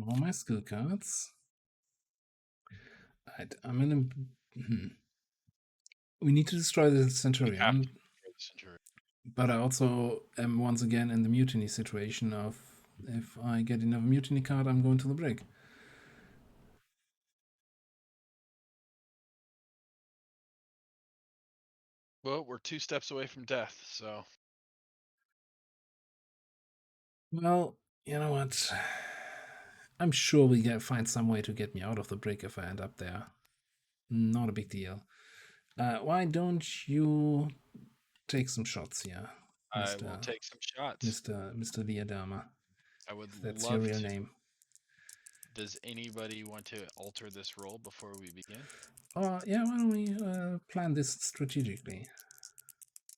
All my skill cards. Right, I'm in a... We need to destroy the Centurion. But I also am once again in the mutiny situation of if I get another mutiny card, I'm going to the brig. Well, we're 2 steps away from death, so. Well, you know what? I'm sure we find some way to get me out of the brig if I end up there. Not a big deal. Why don't you take some shots here, I will take some shots. Mr. Diadama? I would That's your love real to. name. Does anybody want to alter this roll before we begin? Yeah, why don't we plan this strategically?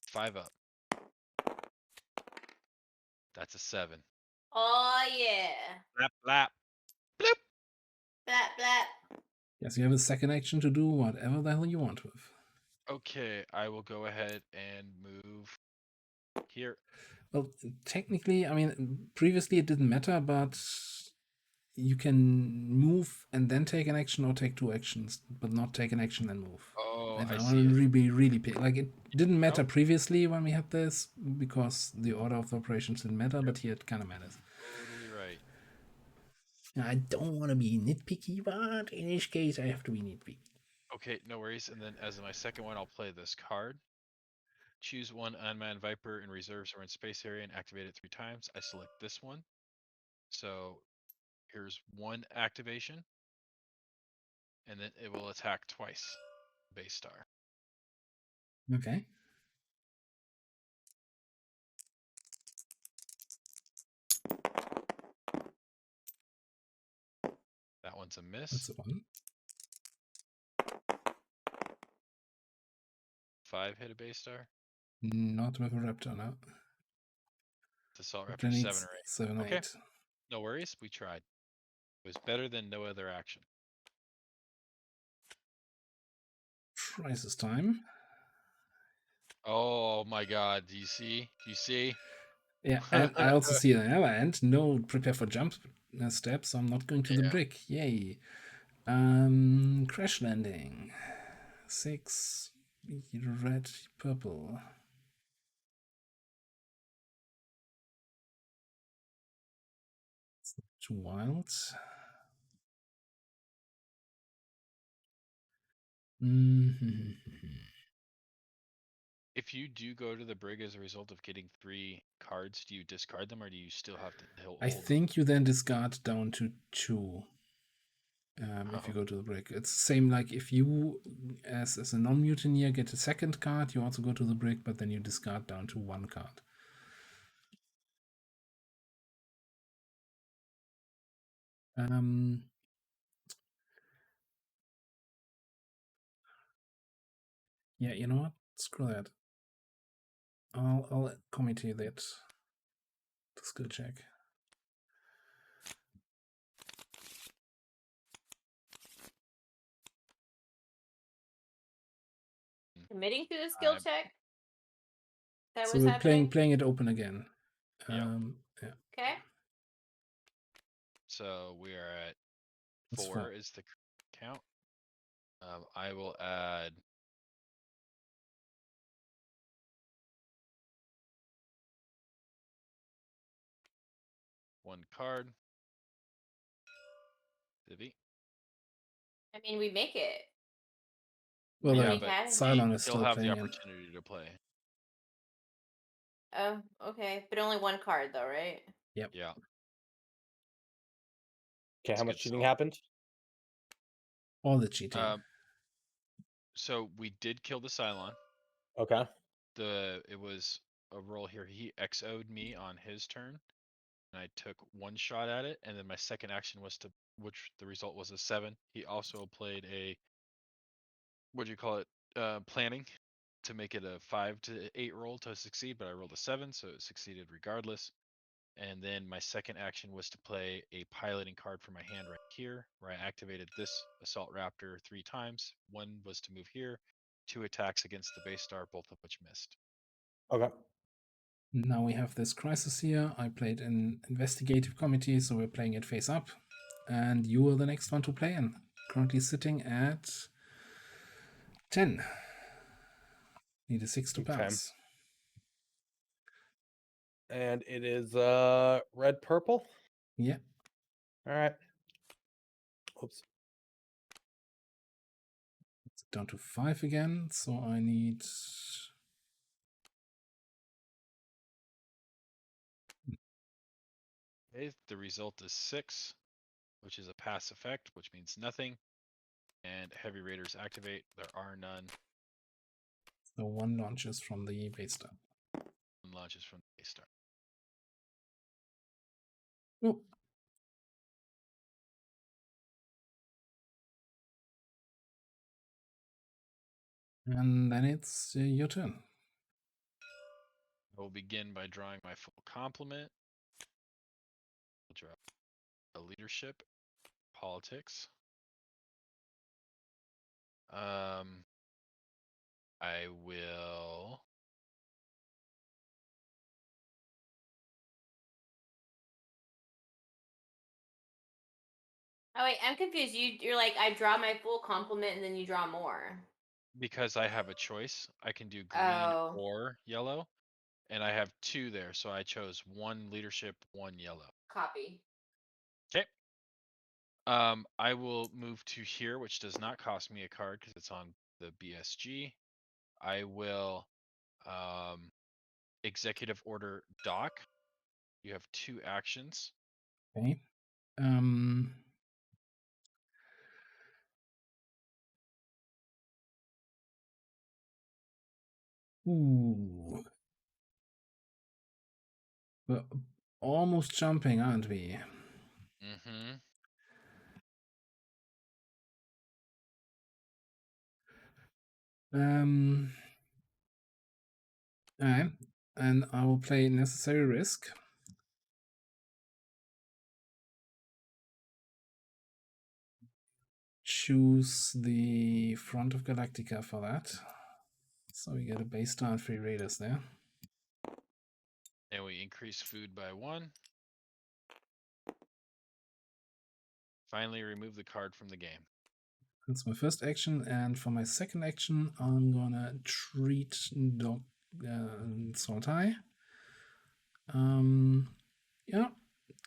5 up. That's a 7. Oh yeah. Blap, blap. Bloop. Blap, blap. Yes, you have a second action to do whatever the hell you want with. Okay, I will go ahead and move here. Well, technically, I mean, previously it didn't matter, but you can move and then take an action or take 2 actions, but not take an action and move. Oh, And I I see want it. to be really big. Like, it didn't matter Nope. previously when we had this because the order of the operations didn't matter, but here it kind of matters. Totally right. I don't want to be nitpicky, but in this case, I have to be nitpicky. Okay, no worries. And then as my second one, I'll play this card. Choose one unmanned Viper in reserves or in space area and activate it 3 times. I select this one. So here's one activation. And then it will attack twice. Base star. Okay. That one's a miss. That's the one. 5 hit a base star. Not with a Raptor, no. The Assault Raptor Raptor needs 7 or 8. 7 or Okay. 8. No worries. We tried. It was better than no other action. Crisis time. Oh my god. Do you see? Do you see? Yeah, and I also see an other end. No, prepare for jump steps. So I'm not going to the brig. Yay. Crash landing. 6 red, purple. It's not too wild. If you do go to the brig as a result of getting 3 cards, do you discard them or do you still have to hold I them? think you then discard down to 2. If you go to the brig, it's the same like if you, as a non-mutineer, get a second card, you also go to the brig, but then you discard down to 1 card. Yeah, you know what? Screw that. I'll committee that. The skill check. Committing to the skill check? That So was we're happening? playing it open again. Yeah. Okay. So we are at That's 4 4. is the count. I will add one card. Vivi. I mean, we make it. Well, Yeah, then but Cylon is he'll still have the playing it. opportunity to play. Oh, okay. But only 1 card, though, right? Yep. Yeah. Okay, how much cheating happened? All the cheating. So we did kill the Cylon. Okay. It was a roll here. He XO'd me on his turn, and I took 1 shot at it, and then my second action was which the result was a 7. He also played a, what do you call it, planning to make it a 5 to 8 roll to succeed, but I rolled a 7, so it succeeded regardless. And then my second action was to play a piloting card from my hand right here, where I activated this Assault Raptor 3 times. 1 was to move here, 2 attacks against the base star, both of which missed. Okay. Now we have this crisis here. I played an investigative committee, so we're playing it face up. And you are the next one to play in. Currently sitting at 10. Need a 6 to Okay. pass. And it is red purple. Yeah. All right. Oops. It's down to 5 again. So I need. Okay, the result is 6, which is a pass effect, which means nothing. And heavy raiders activate. There are none. So 1 launches from the base star. And launches from the base star. Oh. And then it's your turn. I will begin by drawing my full complement. I'll draw a leadership, politics. I will. Oh wait, I'm confused. You're like, I draw my full complement and then you draw more. Because I have a choice, I can do green Oh. or yellow, and I have 2 there, so I chose 1 leadership, 1 yellow. Copy. Okay. I will move to here, which does not cost me a card because it's on the BSG. I will executive order dock. You have 2 actions. Okay. Ooh. We're almost jumping, aren't we? Mm-hmm. Alright. And I will play necessary risk. Choose the front of Galactica for that. So we get a base star and 3 raiders there. And we increase food by 1. Finally, remove the card from the game. That's my first action, and for my second action, I'm gonna treat Dog Saltai. Yeah,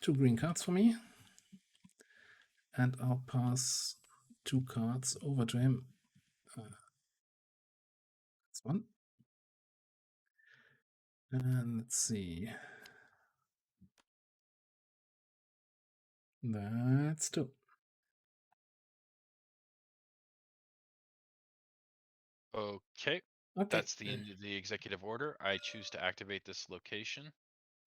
2 green cards for me. And I'll pass 2 cards over to him. That's 1. And let's see. That's 2. Okay. Okay. That's the end of the executive order. I choose to activate this location.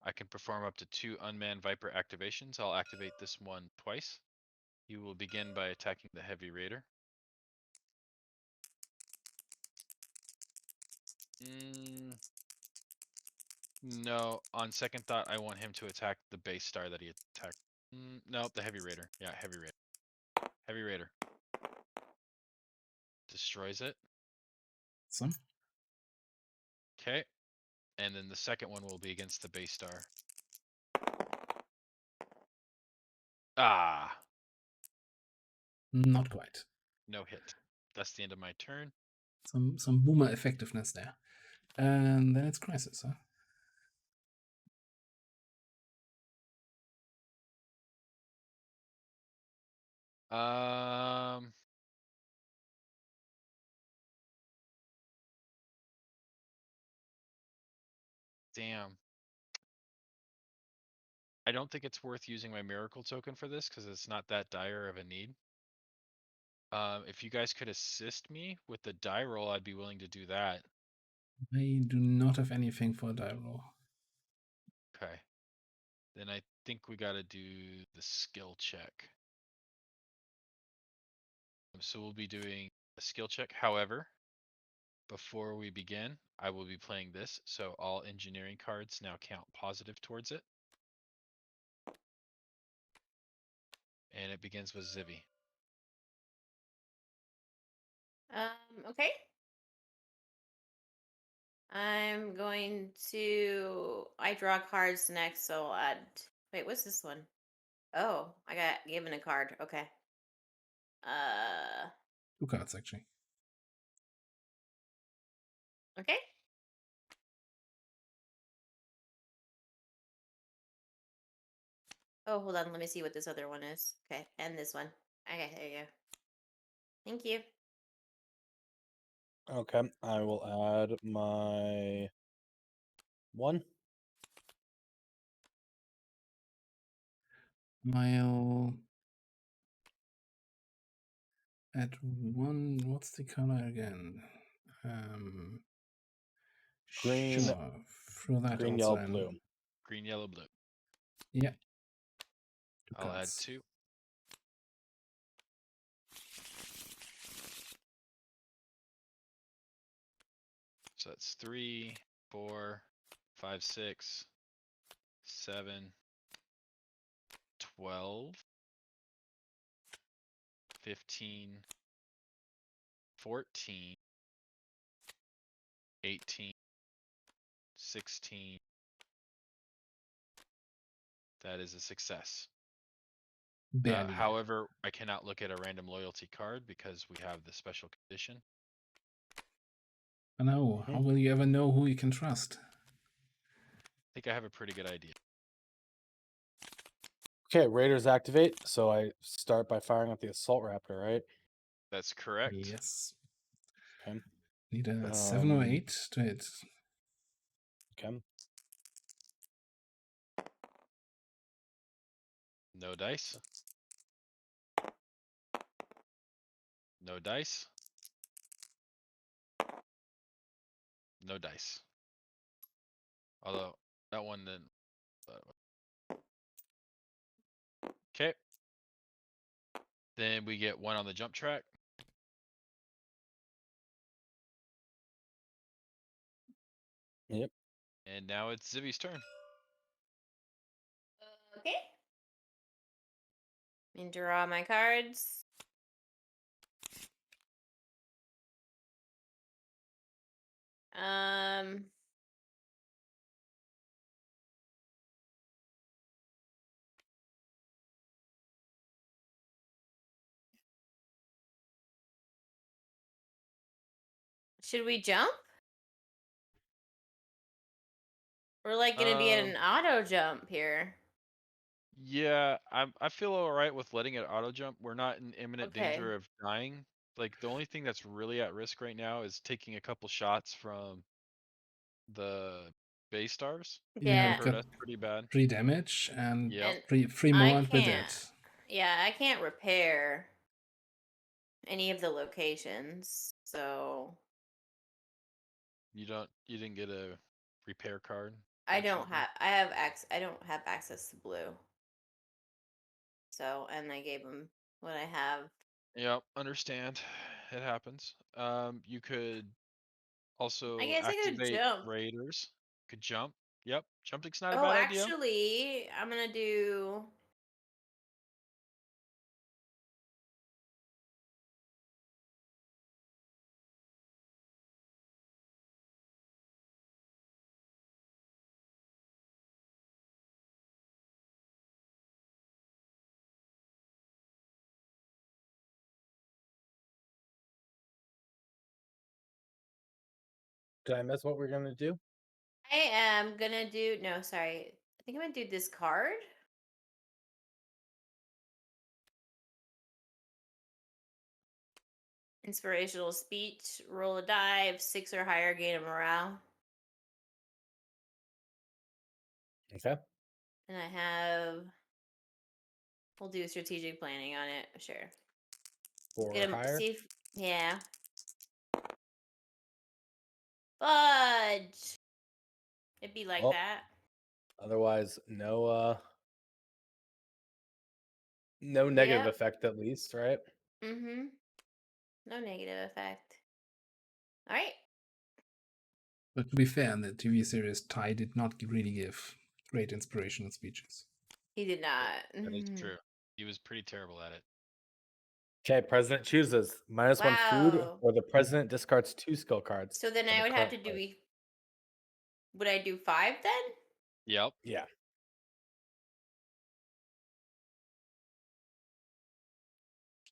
I can perform up to 2 unmanned Viper activations. I'll activate this one twice. You will begin by attacking the heavy raider. No, on second thought, I want him to attack the base star that he attacked. No, the heavy raider. Yeah, heavy raider. Heavy raider. Destroys it. Some. Okay. And then the second one will be against the base star. Ah, Not quite. no hit. That's the end of my turn. Some boomer effectiveness there. And then it's Crisis, huh? Damn. I don't think it's worth using my miracle token for this because it's not that dire of a need. If you guys could assist me with the die roll, I'd be willing to do that. I do not have anything for a die roll. Okay. Then I think we got to do the skill check. So we'll be doing a skill check. However, before we begin, I will be playing this, so all engineering cards now count positive towards it. And it begins with Zivy. Okay. I'm going to. I draw cards next, so I'll add. Wait, what's this one? Oh, I got given a card. Okay. 2 cards, actually. Okay. Oh, hold on. Let me see what this other one is. Okay, and this one. Okay, there you go. Thank you. Okay, I will add my 1. I'll add 1. What's the color again? Green, Sure. Throw that green, also yellow, in. blue. Green, yellow, blue. Yeah. 2 I'll add cards. 2. So that's 3, 4, 5, 6, 7, 12, 15, 14, 18, 16. That is a success. Barely. However, I cannot look at a random loyalty card because we have the special condition. I know. Mhm. How will you ever know who you can trust? I think I have a pretty good idea. Okay, Raiders activate. So I start by firing at the Assault Raptor, right? That's correct. Yes. Okay. Need a 7 or 8 to hit. Okay. No dice. No dice. No dice. Although that one didn't. Okay. Then we get 1 on the jump track. Yep. And now it's Zivvy's turn. Okay. And draw my cards. Should we jump? We're like gonna be at an auto jump here. Yeah, I feel alright with letting it auto jump. We're not in imminent Okay. danger of dying. Like the only thing that's really at risk right now is taking a couple shots from the base stars. Yeah, That we've hurt got us pretty bad. 3 damage and Yep. And 3 more I and we're can't. dead. Yeah, I can't repair any of the locations. So You didn't get a repair card. I don't fortunately. have. I don't have access to blue. So, and I gave him what I have. Yep, understand. It happens. You could also I guess I could activate jump. raiders. Could jump. Yep, jumping's not a Oh, bad idea. actually, I'm gonna do. Did I miss what we're gonna do? I am gonna do. No, sorry. I think I'm gonna do this card. Inspirational speech. Roll a die. 6 or higher, gain a morale. Okay. And I have. We'll do strategic planning on it. Sure. 4 Get or him. higher. See if. Yeah. Fudge. It'd be like Well, that. otherwise, no negative Yep. effect at least, right? Mm-hmm. No negative effect. All right. But to be fair, in the TV series, Ty did not really give great inspirational speeches. He did not. That is Mhm. true. He was pretty terrible at it. Okay, president chooses -1 food, Wow. or the president discards 2 skill cards. So then at I a would have current to do. price. Would I do 5 then? Yep. Yeah.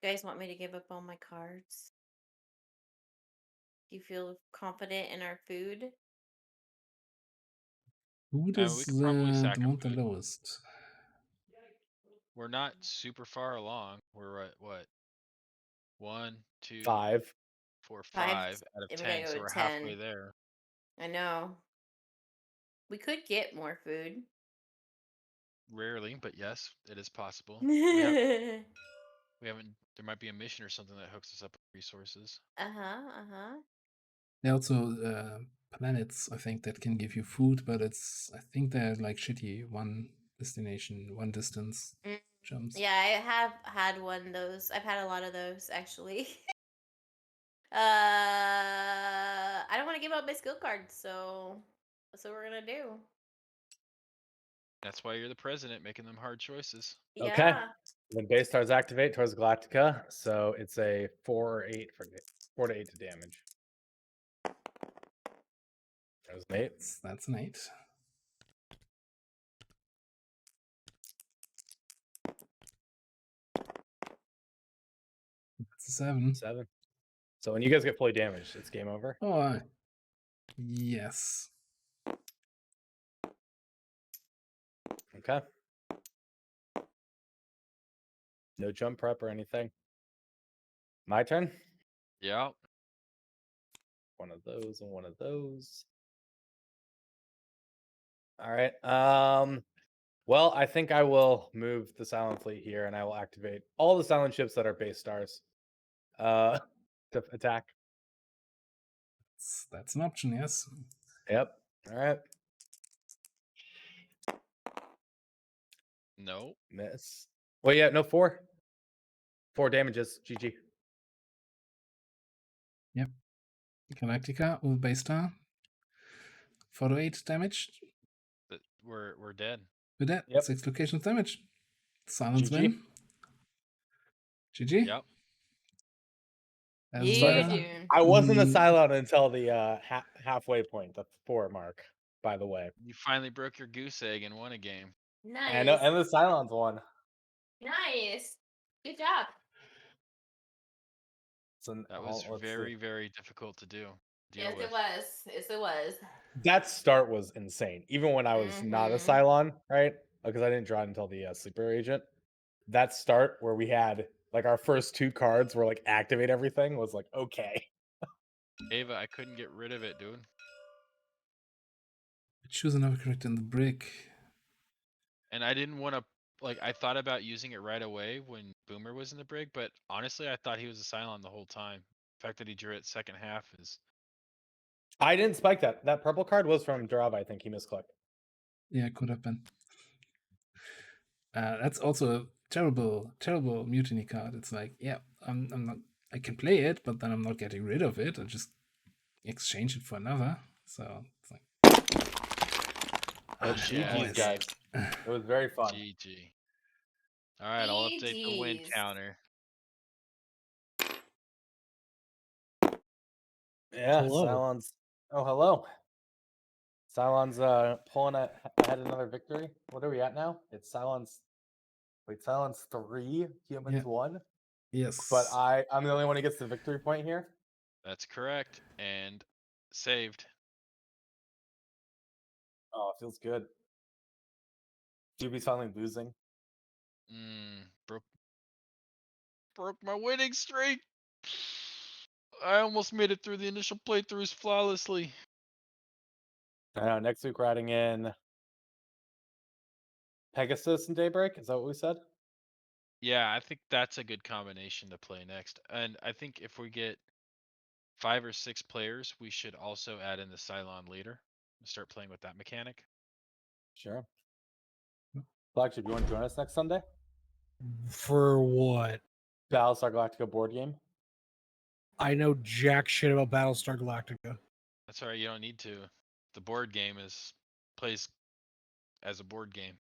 You guys want me to give up all my cards? Do you feel confident in our food? Food We is could probably the sack a one the food. lowest. We're not super far along. We're at what? 1, 2, 5. 4, 5. 5 out of And we gotta 10, go so to we're halfway 10. there. I know. We could get more food. Rarely, but yes, it is possible. uh-huh, We haven't. There might be a mission or something that hooks us up with resources. uh-huh. There are also planets, I think, that can give you food, but I think they're like shitty one destination, one distance Mm. jumps. Yeah, I have had one of those. I've had a lot of those actually. I don't want to give up my skill cards, so that's what we're gonna do. That's why you're the president, making them hard choices. Okay. Yeah. When base stars activate towards Galactica, so it's a 4 or 8 for 4 to 8 to damage. That was an 8. That's an 8. That's a 7. 7. So when you guys get fully damaged, it's game over. Oh, yes. Okay. No jump prep or anything. My turn. Yeah. One of those and one of those. All right. Well, I think I will move the Silent Fleet here, and I will activate all the Silent ships that are base stars to attack. That's an option, yes. Yep. All right. No. Miss. Well, yeah, no 4. 4 damages. GG. Yep. Galactica with base star. 4 to 8 damage. We're dead. With that, Yep. 6 locations damage. Silence GG. win. GG. Yep. As, Dude. I wasn't a mm, Cylon until the halfway point, the 4 mark, by the way. You finally broke your goose egg and won a game. Nice. And the Cylons won. Nice. Good job. So That was let's see. very, very difficult to deal Yes, with. it was. Yes, it was. That start was insane. Even when I was not a Mhm. Cylon, right? Because I didn't draw it until the sleeper agent. That start where we had like our first 2 cards were like activate everything was like okay. Ava, I couldn't get rid of it, dude. choose another character in the brick. And I didn't want to, like, I thought about using it right away when Boomer was in the brig, but honestly, I thought he was a Cylon the whole time. The fact that he drew it second half is. I didn't spike that. That purple card was from Durava, I think he misclicked. Yeah, could have been. That's also a terrible, terrible mutiny card. It's like, yeah, I'm not. I can play it, but then I'm not getting rid of it. I just exchange it for another. So it's like, Well, Yeah, GG's, guys. It was very fun. GG. All right, I'll update the win GGs. counter. Yeah, Hello. Cylons. Oh, hello. Cylons pulling ahead another victory. What are we at now? It's Cylons. Wait, Cylons 3, humans Yeah. 1. yes. But I'm the only one who gets the victory point here. That's correct. And saved. Oh, it feels good. Juby's finally losing. Broke my winning streak. I almost made it through the initial playthroughs flawlessly. I know. Next week we're adding in Pegasus and Daybreak. Is that what we said? Yeah, I think that's a good combination to play next. And I think if we get 5 or 6 players, we should also add in the Cylon leader and start playing with that mechanic. Sure. Flagship, you want to join us next Sunday? For what? Battlestar Galactica board game. I know jack shit about Battlestar Galactica. That's all right. You don't need to. The board game plays as a board game.